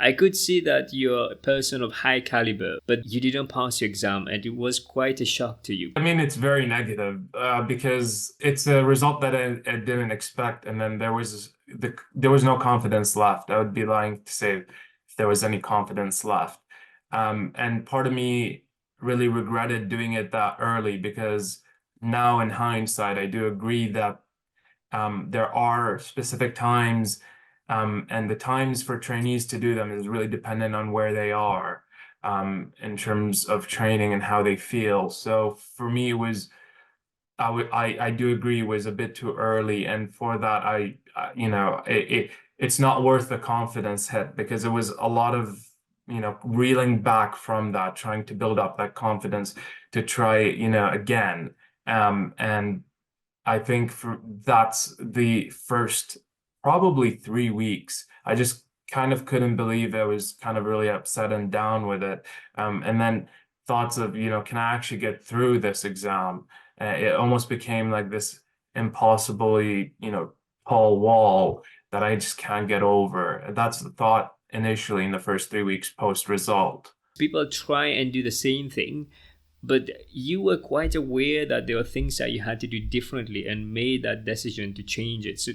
I could see that you're a person of high caliber, but you didn't pass your exam, and it was quite a shock to you. I mean, it's very negative because it's a result that I didn't expect, and then there was no confidence left. I would be lying to say if there was any confidence left. And part of me really regretted doing it that early because now in hindsight, I do agree that there are specific times, and the times for trainees to do them is really dependent on where they are in terms of training and how they feel. So for me, it was I do agree it was a bit too early, and for that it's not worth the confidence hit because it was a lot of reeling back from that, trying to build up that confidence to try again. And I think that's the first probably 3 weeks. I just kind of couldn't believe I was kind of really upset and down with it. And then thoughts of, can I actually get through this exam? It almost became like this impossibly, tall wall that I just can't get over. That's the thought initially in the first 3 weeks post result. People try and do the same thing, but you were quite aware that there were things that you had to do differently and made that decision to change it. So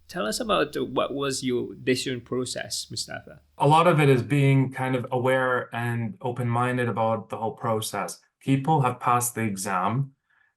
tell us about what was your decision process, Mustafa? A lot of it is being kind of aware and open-minded about the whole process. People have passed the exam.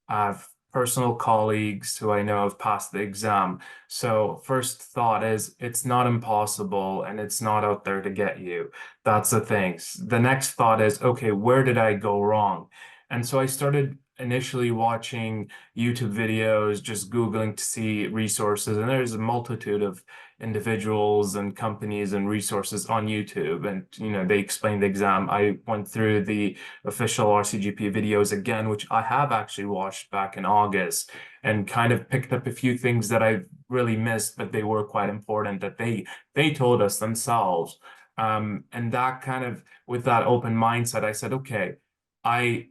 I have personal colleagues who I know have passed the exam. So first thought is it's not impossible and it's not out there to get you. That's the thing. The next thought is, okay, where did I go wrong? And so I started initially watching YouTube videos, just Googling to see resources, and there's a multitude of individuals and companies and resources on YouTube, and they explain the exam. I went through the official RCGP videos again, which I have actually watched back in August, and kind of picked up a few things that I really missed, but they were quite important that they told us themselves. And that kind of, with that open mindset, I said, okay, I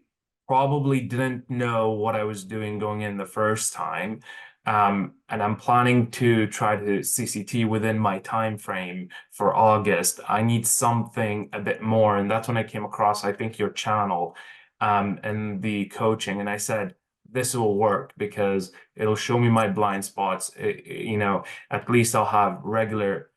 probably didn't know what I was doing going in the first time. And I'm planning to try to CCT within my time frame for August. I need something a bit more. And that's when I came across, I think, your channel and the coaching. And I said, this will work because it'll show me my blind spots. At least I'll have regular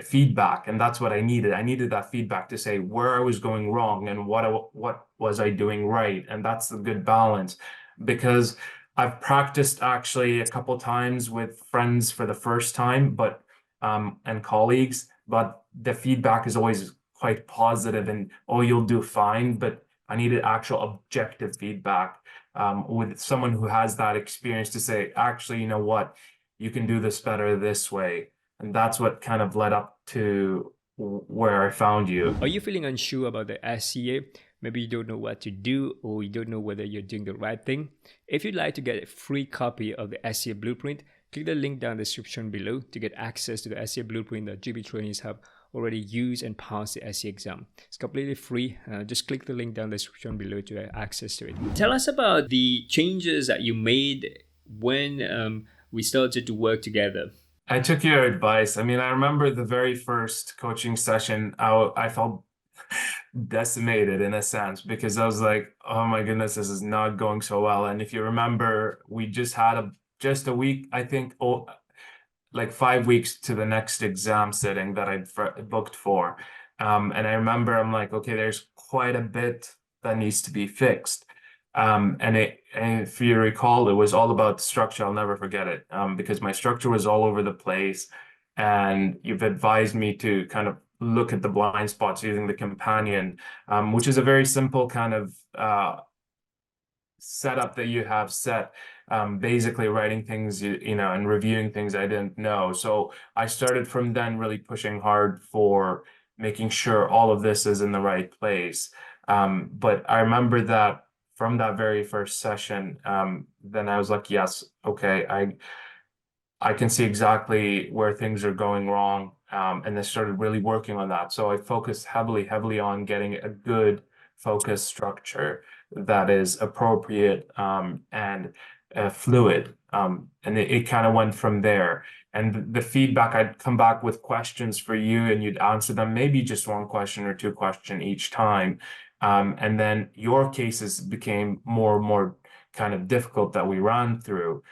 feedback, and that's what I needed. I needed that feedback to say where I was going wrong and what was I doing right, and that's the good balance. Because I've practiced actually a couple times with friends for the first time, but and colleagues, but the feedback is always quite positive and oh, you'll do fine. But I needed actual objective feedback with someone who has that experience to say, actually, you know what, you can do this better this way. And that's what kind of led up to where I found you. Are you feeling unsure about the SCA? Maybe you don't know what to do or you don't know whether you're doing the right thing. If you'd like to get a free copy of the SCA blueprint, click the link down in the description below to get access to the SCA blueprint that GB trainees have already used and passed the SCA exam. It's completely free. Just click the link down in the description below to get access to it. Tell us about the changes that you made when we started to work together. I took your advice. I mean, I remember the very first coaching session, I felt decimated in a sense because I was like, oh my goodness, this is not going so well. And if you remember, we just had just a week, I think, like 5 weeks to the next exam sitting that I'd booked for. And I remember I'm like, okay, there's quite a bit that needs to be fixed. And if you recall, it was all about the structure. I'll never forget it because my structure was all over the place. And you've advised me to kind of look at the blind spots using the companion, which is a very simple kind of setup that you have set. Basically writing things, and reviewing things I didn't know. So I started from then really pushing hard for making sure all of this is in the right place. But I remember that from that very first session, then I was like, yes, okay, I can see exactly where things are going wrong. And I started really working on that. So I focused heavily on getting a good focus structure that is appropriate and fluid. And it kind of went from there. And the feedback, I'd come back with questions for you and you'd answer them, maybe just one question or two question each time. And then your cases became more and more kind of difficult that we ran through,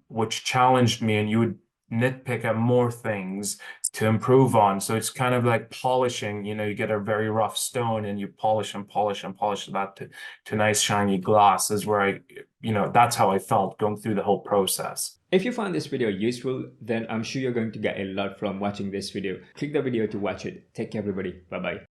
which challenged me, and you would nitpick at more things to improve on. So it's kind of like polishing, you get a very rough stone and you polish and polish and polish that to nice shiny glass, is where that's how I felt going through the whole process. If you found this video useful, then I'm sure you're going to get a lot from watching this video. Click the video to watch it. Take care, everybody. Bye-bye.